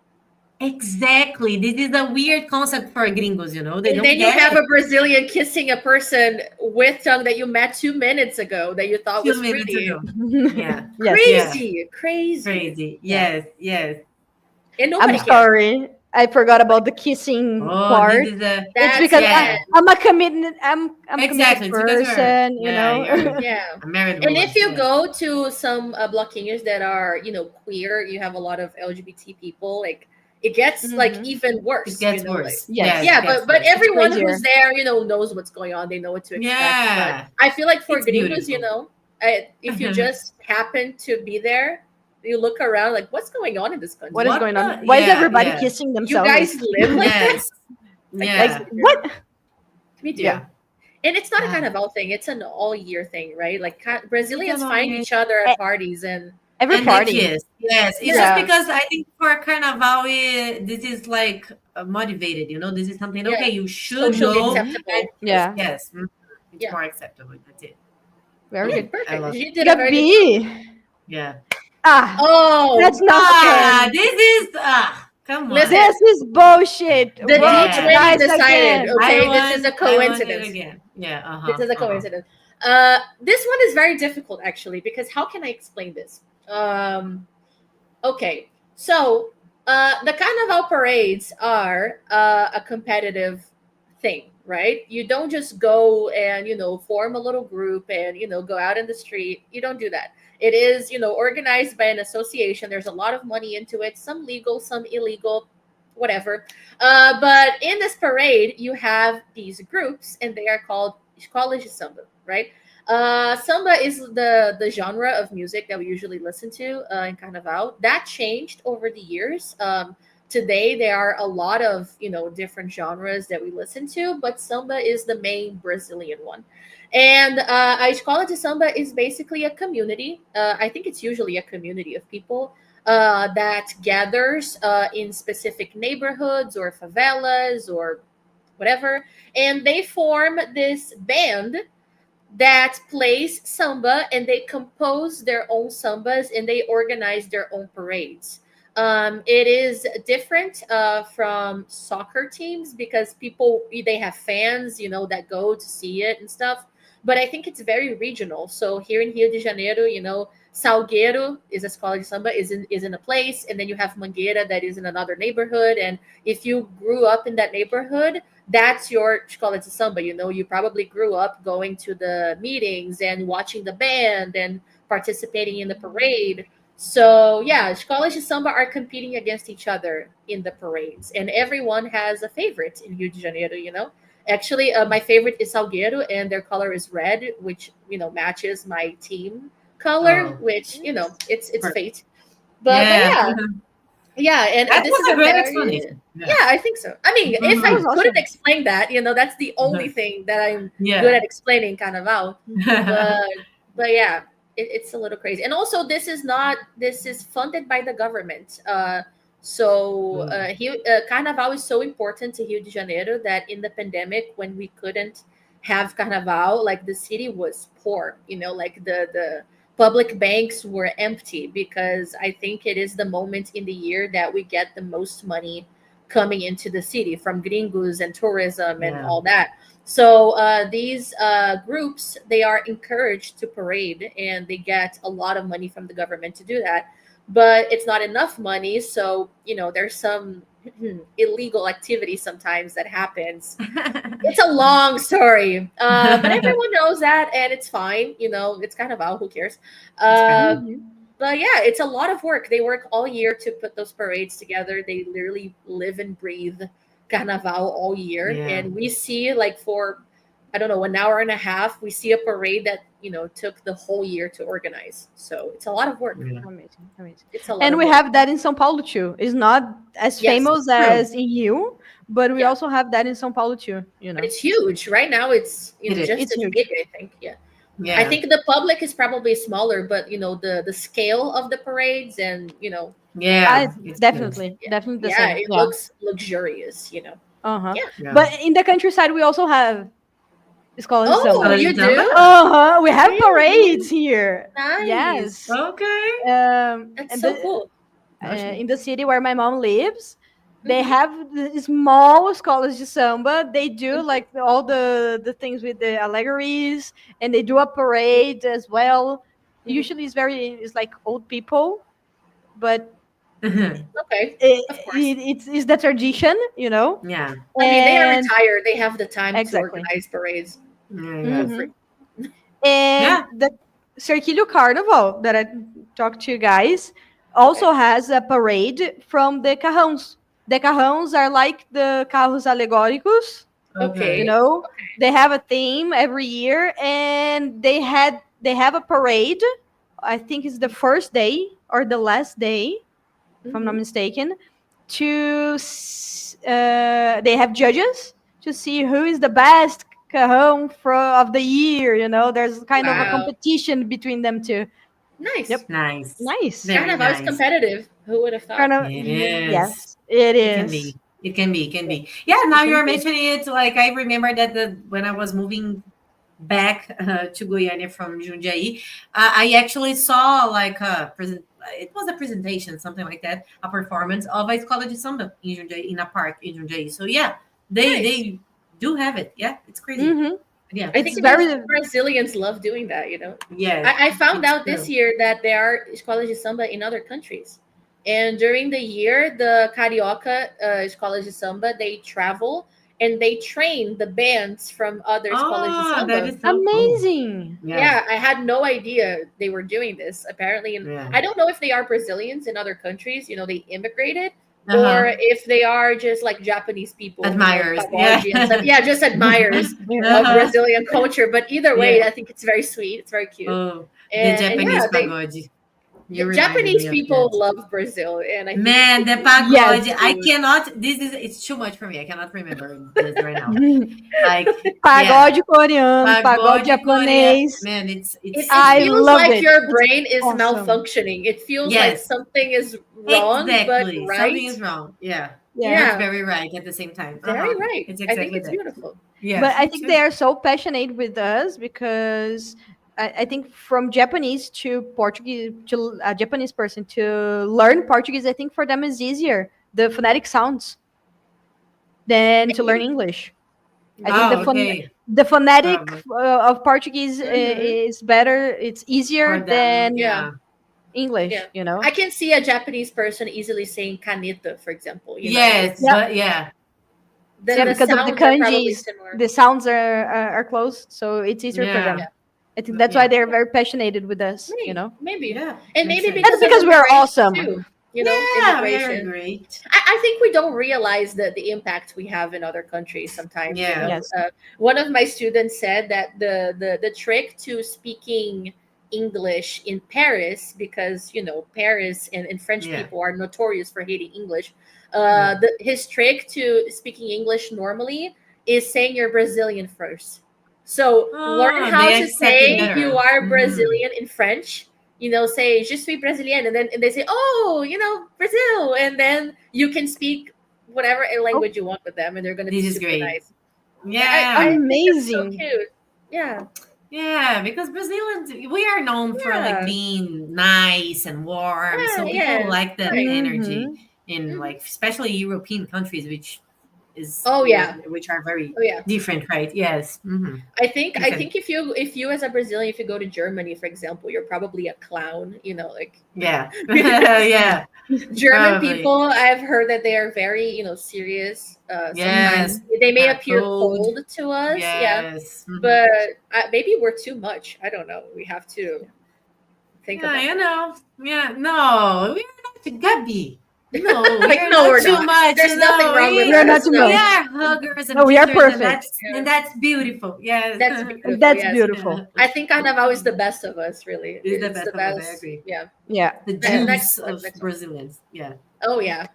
exactly, this is a weird concept for gringos, they And don't then you get have it. a Brazilian kissing a person with tongue that you met 2 minutes ago that you thought Few was minutes pretty. ago. Yeah. Yes. Yeah. Crazy. Crazy. Crazy. Yeah. Yes. Yes. And I'm nobody Yeah. cares. sorry. I forgot Nobody about the cares. kissing Oh, this part. is a It's That's because sad. yeah. I'm a committed I'm committed Exactly. It's because you're person, yeah, you're Yeah. a married And woman. if you Yes. go to some blockingers that are, queer, you have a lot of LGBT people, like it gets like Hmm. even It worse, gets like worse. Yes, Yes, it yeah, gets but worse. it's everyone crazier. who's there, knows what's going on. They know what to expect. But Yeah. I feel like for It's gringos, beautiful. if you just happen to be there, you look around like, what's going on in this What is country? What going on? the Why is yeah, everybody yeah. kissing You themselves? guys live like this? Yes. Like, yes, Like Yeah. we do. what? We do. Yeah. And it's not a Ah, carnival thing; it's an all-year thing, right? Like it's an Brazilians all find year. each other E- at parties, and Every And they party. kiss. Yes. It's yeah, just Yeah. because I think for Carnaval, this is like motivated, This is something, yeah, okay, you should socially know. Hmm. And acceptable. Yeah. yes, it's Yeah, more acceptable. That's it. Very okay, good. I perfect. love it. You did a very good job. Gabi. Yeah. Ah, that's Oh, okay. nonsense. This is come on. Listen, This is bullshit. the Roll the Yeah. D20 dice decided. again. Okay, this is a I want it coincidence. again. Yeah, This is a uh-huh. coincidence. This one is very difficult actually because how can I explain this? Okay, so the Carnival parades are a competitive thing, right? You don't just go and form a little group and go out in the street. You don't do that. It is organized by an association. There's a lot of money into it. Some legal, some illegal, whatever. But in this parade, you have these groups, and they are called escolas de samba, right? Samba is the genre of music that we usually listen to in Carnaval. That changed over the years. today there are a lot of, different genres that we listen to, but samba is the main Brazilian one. And a escola de samba is basically a community. I think it's usually a community of people that gathers in specific neighborhoods or favelas or whatever, and they form this band that plays samba, and they compose their own sambas, and they organize their own parades. It is different from soccer teams because people, they have fans, that go to see it and stuff. But I think it's very regional. So here in Rio de Janeiro, Salgueiro is a escola de samba, is in a place, and then you have Mangueira that is in another neighborhood. And if you grew up in that neighborhood, that's your escola de samba. You probably grew up going to the meetings and watching the band and participating in the parade. So yeah, escolas de samba are competing against each other in the parades, and everyone has a favorite in Rio de Janeiro. Actually, my favorite is Salgueiro, and their color is red, which matches my team color, Oh, which it's per- fate. But yeah. yeah, yeah, and That this was is a a great very, explanation. Yeah. yeah, I think so. I mean, if That I Mhm. was couldn't awesome. explain that, that's the only thing that I'm good Yeah. at explaining, Carnaval. But but yeah, it's a little crazy. And also, this is funded by the government. So Mm. Carnaval is so important to Rio de Janeiro that in the pandemic, when we couldn't have Carnaval, like the city was poor. Like the public banks were empty because I think it is the moment in the year that we get the most money coming into the city from gringos and tourism and Yeah. all that. So these groups, they are encouraged to parade, and they get a lot of money from the government to do that. But it's not enough money, so there's some illegal activity sometimes that happens. It's a long story, but everyone knows that, and it's fine. It's kind of out. Who cares? It's fine. Uh, Mhm. but yeah, it's a lot of work. They work all year to put those parades together. They literally live and breathe Carnaval all year, Yeah. and we see like for I don't know, an hour and a half, we see a parade that took the whole year to organize. So it's a lot of work. Yeah. Amazing, amazing. It's a lot And of we work. have that in São Paulo too. It's not as Yes, famous True. as in Rio, but we yeah, also have that in São Paulo too. but it's huge. Right now, it's It is. just It's as huge. big. I think. Yeah. I Yeah. think the public is probably smaller, but the scale of the parades and I Yeah. It's huge. definitely, yeah, definitely the yeah, same. it Yeah. looks luxurious. Uh-huh. Yeah. Yeah. But in the countryside, we also have escola de Oh, samba. Escola de you samba? do? Uh-huh. We have Really? parades here. Nice. Yes. Okay. That's And so cool. Awesome. in the city where my mom lives, they Hmm. have the small escolas de samba. They do Hmm. like all the things with the allegories, and they do a parade as well. Hmm. Usually, it's like old people, but Mhm. Okay, of course. it's the tradition. Yeah. I mean, they are And retired. They have the time to exactly. organize parades. Yeah. Go Yeah. free. Hmm. And Yeah. the Cerquillo Carnival that I talked to you guys Okay. also has a parade from the Cajões. The Cajões are like the carros alegóricos, you Okay. Okay. know. They have a theme every year, and they have a parade. I think it's the first day or the last day, if I'm not Hmm. mistaken. They have judges to see who is the best cajon of the year. There's kind of a Yeah. Wow. competition between them two. Nice. Yep, Nice. nice. Very Carnival is nice. competitive. Who would have Kind thought? of, It is. yes, it It can is. be. It can be. It can Yeah, be. Yeah. Now It can you're be. mentioning it. Like I remember that when I was moving back to Goiânia from Jundiaí, I actually saw like a present. It was a presentation, something like that, a performance of a escola de samba in Jundiaí, in a park in Jundiaí. So yeah, nice. they do have it. Yeah, it's crazy. Hmm. Yeah. I It's think because very. Brazilians love doing that. Yes, I found it's out this true. year that there are escolas de samba in other countries. And during the year, the Carioca escolas de samba, they travel and they train the bands from other escolas de Oh, that samba. is so cool. Amazing. Yeah. Yeah, I had no idea they were doing this. Apparently, and Yeah. I don't know if they are Brazilians in other countries, they immigrated, or Uh-huh. if they are just like Japanese people who love Admirers. Yeah. pagode and stuff. Yeah, just admirers of Uh-huh. Brazilian culture. But either way, Yeah. I think it's very sweet. It's very cute. Oh, the And Japanese yeah, they pagode. You reminded Japanese me of people that. love Brazil, and I think Man, the Yes. pagode. I cannot. This is. It's too much for me. I cannot remember this right now. Like, yeah, Pagode coreano, pagode pagode Korea. japonês. Man, it it's I feels love like it. your It's brain is awesome. malfunctioning. It feels like yes, something is wrong, but exactly. Something right. is wrong. Yeah, Yeah. but Yeah, very right at the same time. Uh very huh. right. It's I think exactly it's that. beautiful. Yeah, But I me think they too. are so passionate with us because I think from Japanese to Portuguese to a Japanese person to learn Portuguese, I think for them is easier the phonetic sounds than to learn Maybe. English. I think Oh, Maybe. okay. the phonetic Probably of Portuguese Hmm. is better. It's for easier them. than Yeah. Yeah. Yeah. English. You I know. can see a Japanese person easily saying kaneta, for example. Yes, It's Yeah. but yeah, the Yeah, too. because of the sounds are probably kanjis, similar. the sounds are close, so it's easier for Yeah, them. I think that's why yeah, they're very passionate with us. You Maybe, know. maybe, yeah. and Makes maybe sense. That's because of because we're immigration awesome. too. Yeah, we are Immigration. great. I think we don't realize the impact we have in other countries sometimes. Yeah, Yes. One of my students said that the trick to speaking English in Paris, because Paris and French yeah, people are notorious for hating English. yeah. His trick to speaking English normally is saying you're Brazilian first. So learn Oh, how they to accept it say you better. are Hmm. Brazilian in French. Say "Je suis brésilienne," and they say, "Oh, Brazil," and then you can speak whatever Oh, language you want with them, and they're gonna be This is super great. nice. I Yeah, think it's so amazing. cute. Yeah, yeah, because Brazilians, we are known for like yeah, being nice and warm. yeah, So people yeah. like that Right. energy Mm-hmm. in Hmm. like especially European countries, which is Oh yeah, which are very oh yeah. different, right? Yes. Hmm. I Okay. think if you as a Brazilian, if you go to Germany, for example, you're probably a clown. Like Yeah. Yeah. German Probably. people, I've heard that they are very, serious. Sometimes Yes. Mm-hmm. they may appear Cold. cold to us, yeah, Yes. Hmm. but maybe we're too much. I don't know. We have to think Yeah, about you that. know. Yeah, no, we're not Gabby. No, we Like, are no, not we're too not. much. There's nothing wrong with We are not us. too We No, much. are huggers No, and we are kissers, and perfect. yeah, that's beautiful. Yes. that's And beautiful. that's Yes, beautiful. I think Carnaval is the best of us. Really, Is the it's the best of us. I best. agree. Yeah. Yeah. The Next juice one. of Next one. Brazilians. Yeah. Oh yeah.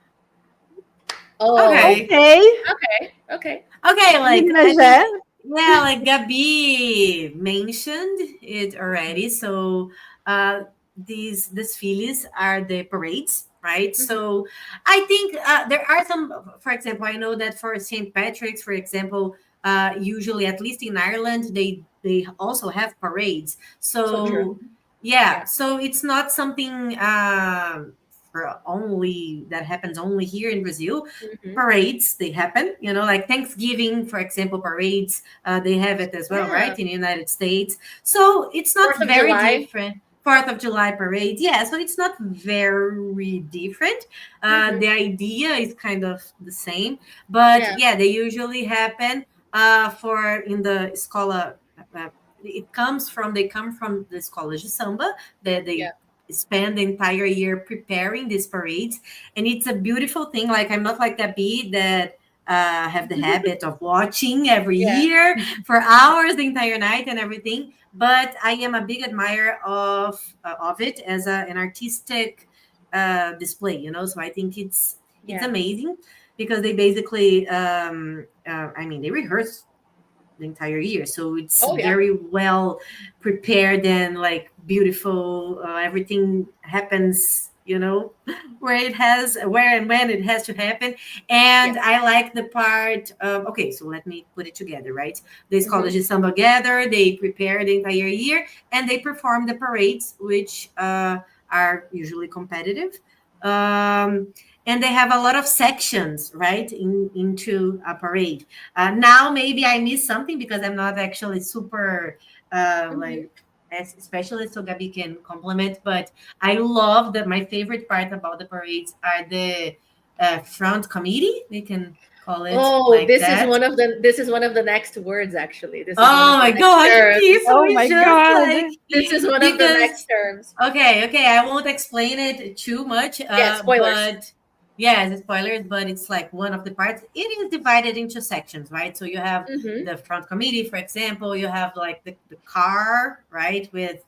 Oh. Okay. Okay. Okay. Okay. Okay. Like Menina I Jé. think. Yeah, like Gabi mentioned it already. So, these desfiles are the parades, right? Hmm. So, I think there are some. For example, I know that for St. Patrick's, for example, usually at least in Ireland, they also have parades. So true. So, yeah. Yeah. So it's not something for only that happens only here in Brazil. Hmm. Parades they happen, like Thanksgiving, for example, parades they have it as well, Yeah. right, in the United States. So it's not Fourth of very July. different. Fourth of July parade, yeah, so it's not very different. Hmm. The idea is kind of the same, but Yeah. yeah, they usually happen for in the escola. uh, they come from the escola de samba that Yeah. they spend the entire year preparing these parades, and it's a beautiful thing. Like, I'm not like that bee that have the habit of watching every Yeah. year for hours the entire night and everything, but I am a big admirer of it as an artistic display, so I think it's Yeah. amazing because they basically I mean, they rehearse the entire year, so it's Oh yeah. very well prepared and like beautiful. Everything happens, where and when it has to happen. Yeah. And I like the part of, okay, so let me put it together, right? The Hmm. college samba gather, they prepare the entire year, and they perform the parades, which are usually competitive. um, and they have a lot of sections, right, into a parade. Now maybe I missed something because I'm not actually super Hmm. like as specialist, so Gabi can compliment. But I love that. My favorite part about the parades are the front committee. We can call it Oh, like that. this is one of the next words actually. This is one of Oh the my next gosh, okay, terms. so Oh it's my just god. like This is one of the because next terms. okay, I won't explain it too much, Yeah, spoilers. but yeah, the spoilers, but it's like one of the parts. It is divided into sections, right? So you have Hmm. the front committee, for example, you have like the car, right, with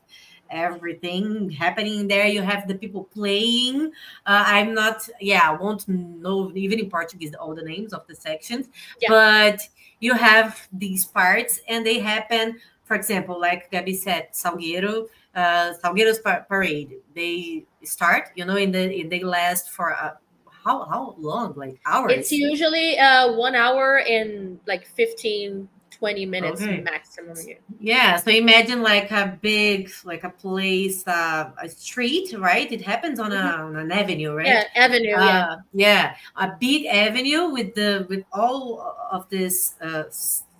everything happening there. You have the people playing. I'm not, yeah, I won't know even in Portuguese all the names of the sections, Yeah. but you have these parts and they happen, for example, like Gabi said, Salgueiro, Salgueiro's parade. They start, they last for how long? Like It's hours. usually 1 hour and like 15-20 minutes Okay. maximum. Yeah. Yeah, so imagine like a big, like a place, a street, right? It happens on Mhm. on an avenue, Yeah, right? avenue. Yeah. Yeah, a big avenue with all of this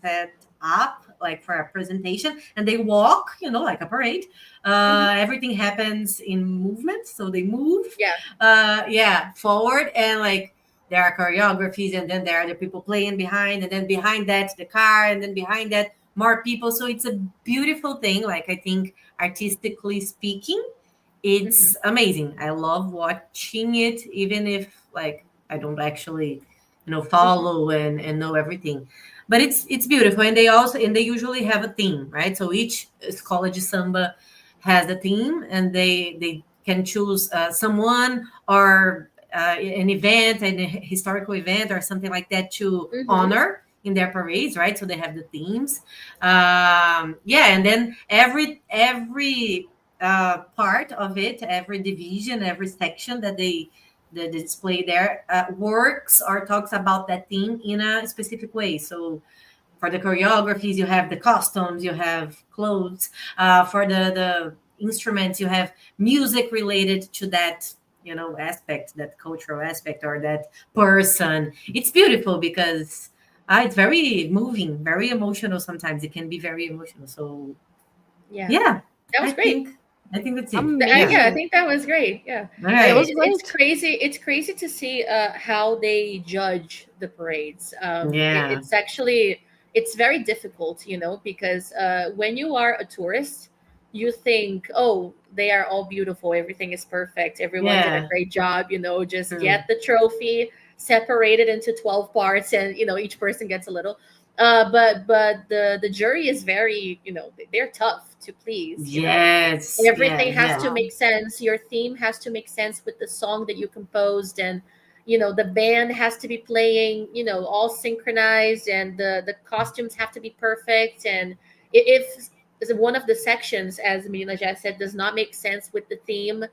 set up like for a presentation, and they walk, like a parade. Mhm. Everything happens in movement, so they move, Yeah. yeah, forward, and like there are choreographies, and then there are the people playing behind, and then behind that the car, and then behind that more people. So it's a beautiful thing. Like I think artistically speaking, Hmm. it's amazing. I love watching it, even if like I don't actually, Hmm. follow and know everything. But it's beautiful, and they usually have a theme, right? So each escola de samba has a theme, and they can choose someone or an event, an historical event, or something like that to Hmm. honor in their parades, right? So they have the themes. Yeah, and then every part of it, every division, every section that they display there works or talks about that theme in a specific way. So for the choreographies, you have the costumes, you have clothes. For the instruments, you have music related to that, aspect, that cultural aspect, or that person. It's beautiful because it's very moving, very emotional. Sometimes it can be very emotional. So Yeah. yeah, That I was great. think I think that's it. Yeah. Yeah, I Amazing. think that was great. Yeah, All I, That right. was it's great. crazy. It's crazy to see how they judge the parades. Yeah. It's actually it's very difficult, because when you are a tourist, you think, oh, they are all beautiful. Everything is perfect. Everyone did a Yeah. great job. Just True. get the trophy, separate it into 12 parts, and each person gets a little. But the jury is very, they're tough to please. Yes. Yeah. Everything has Yeah. to Wow. make sense. Your theme has to make sense with the song that you composed, and the band has to be playing, all synchronized, and the costumes have to be perfect. And if one of the sections, as Mina just said, does not make sense with the theme,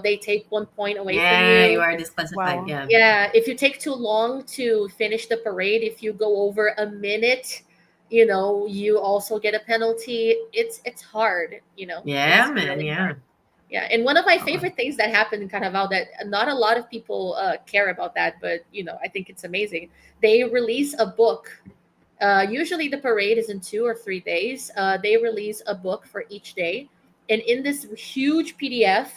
they take 1 point away from Yeah. You you. are disclassified. Wow. Yeah. Yeah, if you take too long to finish the parade, if you go over a minute, you also get a penalty. It's hard, Yeah, it's man. really hard. Yeah. Yeah, and one of my Oh, favorite things that happened in Carnaval that not a lot of people care about that, but I think it's amazing. They release a book. Usually the parade is in 2 or 3 days. They release a book for each day, and in this huge PDF,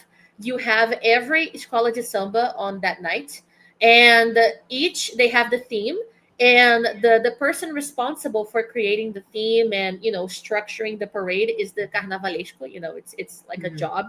you have every escola de samba on that night, and each they have the theme, and the person responsible for creating the theme and structuring the parade is the carnavalesco. It's like a mhm. job,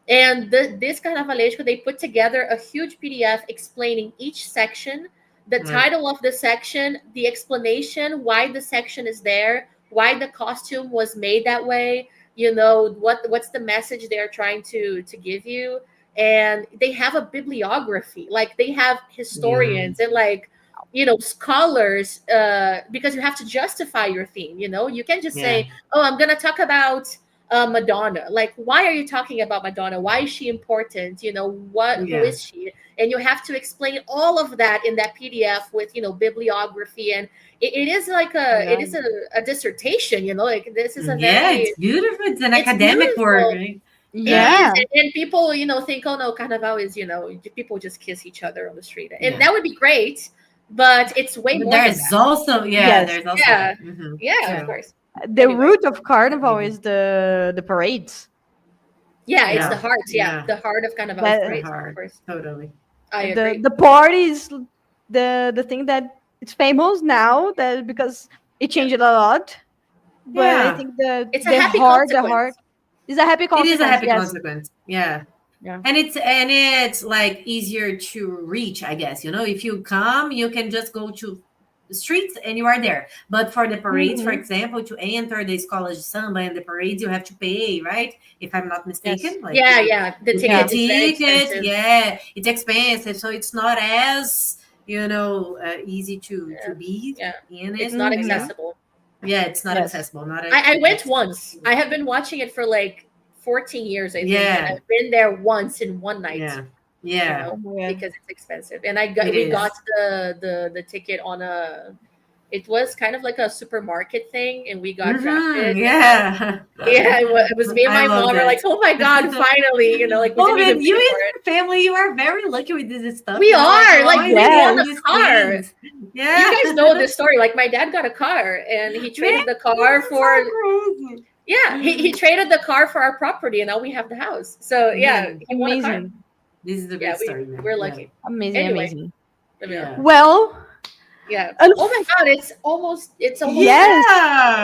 and this carnavalesco they put together a huge PDF explaining each section, the Right. title of the section, the explanation why the section is there, why the costume was made that way, what's the message they're trying to give you. And they have a bibliography, like they have Yeah. historians and like scholars, because you have to justify your theme. You can just Yeah. say, oh, I'm going to talk about Madonna. Like, why are you talking about Madonna? Why is she important? Who Yeah. is she? And you have to explain all of that in that PDF with bibliography. And it is like Oh my it God. is a dissertation. Like this is a Yeah. It's very beautiful. It's an it's academic work, beautiful. right? It Yeah. is, Yeah. and people think, oh no, Carnaval is people just kiss each other on the street, and Yeah. that would be great, but it's way But more than there's that. also, yeah, Yes. there's also Yeah, that. Hmm. yeah, of True. course. The Anyway, root of carnival Maybe. is the parades. yeah, it's the Yeah. Yeah. heart. Yeah, Yeah. the heart of Carnaval is It's the That parades, of heart. course. Totally. I the agree. parties, the thing that it's famous now that because it Yeah, changed a lot. But I Yeah. think the it's a the happy heart, the heart consequence. is a happy It is a consequence. happy Yes. consequence. Yeah. Yeah. And it's like easier to reach, I guess. If you come, you can just go to streets and you are there. But for the parades, for Mhm. example, to enter the Escola de Samba and the parades, you have to pay, right? If I'm not Yes. mistaken, like Yeah, yeah. The you pay a ticket is very ticket. expensive. Yeah, it's expensive, so it's not as easy to Yeah, be yeah. in It's it. not And yeah, Mhm. accessible. yeah, it's not Yes. accessible. Not I went once. accessible. I have been watching it for like 14 years, I think, and Yeah, I've been there once in one night. yeah, You yeah. know, Oh my god. because it's expensive. And It we got is. the ticket on a. It was kind of like a supermarket thing, and we got Mm-hmm. drafted. Yeah. Yeah, it was me and I my love mom. We're like, that. oh my god, finally! You know, like we Oh didn't even man, pay you for it. and your family, you are very lucky with this stuff. We Like you are like always we get won Yes. a these car. things. You Yeah. guys know this story. Like my dad got a car, and he Man, traded the this car is for. so Yeah, he crazy. traded the car for our property, and now we have the house. So yeah, Man, he won a car. Amazing. this is a Yeah, great story, man. we're Yeah. lucky. Amazing. Anyway, Amazing. yeah, Yeah. Well, yeah. and Oh my god, it's almost time. yes,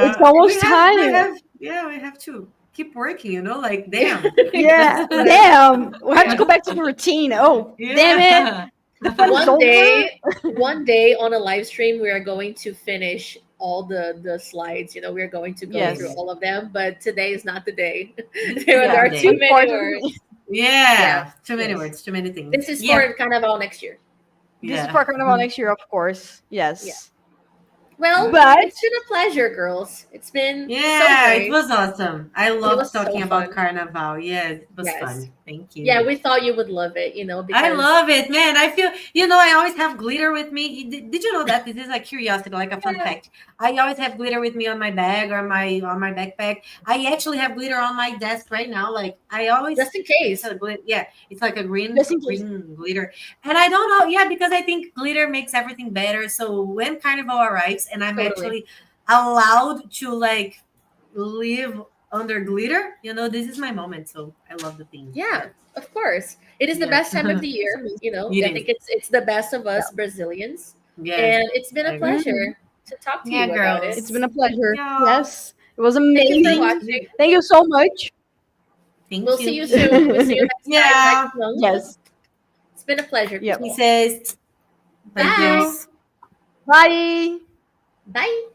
it's Yeah. almost We time. have yeah, we have to keep working, like damn. Yeah. Yeah, Damn. We have to yeah. go back to the routine. Oh, damn it. Yeah. The fun is One over. day, one day on a live stream, we are going to finish all the slides. You know, we're going to go through Yes. Mm. all of them. But today is not the day. This is There not Yeah. are the too day. many Unfortunately, words. Yeah. Yeah. Too many Yes. words, too many things. This is Yeah. for Carnaval next year. this is Yeah. for Carnival next year, of course. Yeah. Yes. Well, But it's been a pleasure, girls. It's been so Yeah, it great. was awesome. I It was loved so talking about fun. Carnaval. Yeah, it was Yes. fun. Thank Yeah, you. we thought you would love it, I because love it, man. I feel, I always have glitter with me. Did you know that? This is a curiosity, like a fun yeah, fact. I always have glitter with me on my bag or my on my backpack. I actually have glitter on my desk right now. Like I always, just in it's case. a glitter. Yeah, it's like a green just in case. green glitter. And I don't know. Yeah, because I think glitter makes everything better. So when Carnival arrives, and I'm Totally. actually allowed to like live under glitter, this is my moment. So I love the theme. Yeah, of course. It is the Yeah. best time of the It's year, amazing. It I is. think it's the best of Yeah. us Brazilians. Yeah, And it's been I a agree. Mhm. pleasure to talk to Yeah, you about it. It's been girls. a pleasure. Yeah. Yes. It was Thank you for amazing. watching. Thank you so much. We'll Thank see you. you soon. We'll see you next time, Yeah. next month. Yes. It's been a pleasure, Yep. He people. says, bye, Bye. girls. Bye. Bye.